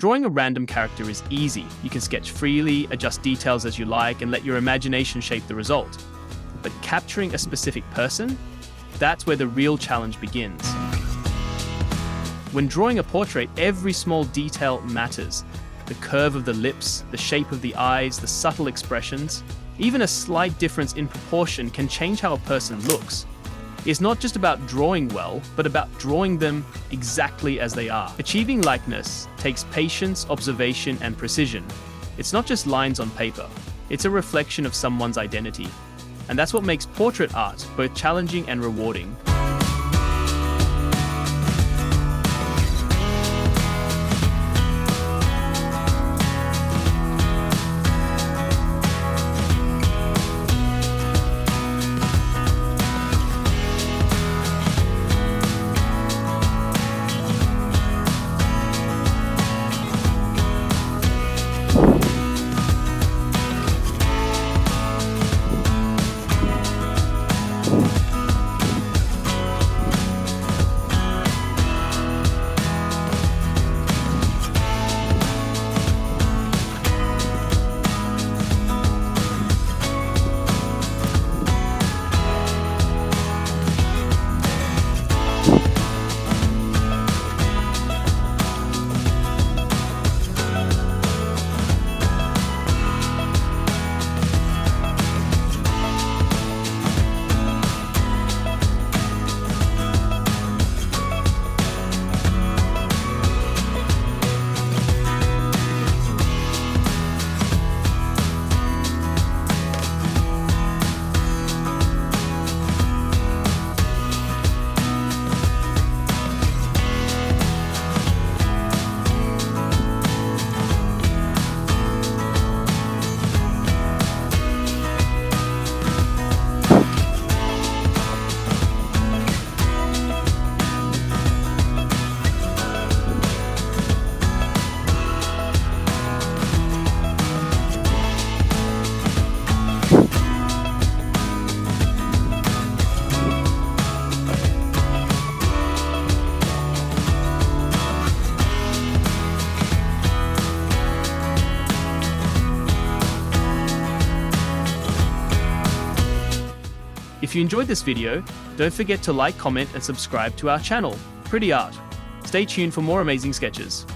Drawing a random character is easy. You can sketch freely, adjust details as you like, and let your imagination shape the result. But capturing a specific person? That's where the real challenge begins. When drawing a portrait, every small detail matters. The curve of the lips, the shape of the eyes, the subtle expressions. Even a slight difference in proportion can change how a person looks. It's not just about drawing well, but about drawing them exactly as they are. Achieving likeness takes patience, observation, and precision. It's not just lines on paper. It's a reflection of someone's identity. And that's what makes portrait art both challenging and rewarding. If you enjoyed this video, don't forget to like, comment, and subscribe to our channel, Pretty Art. Stay tuned for more amazing sketches.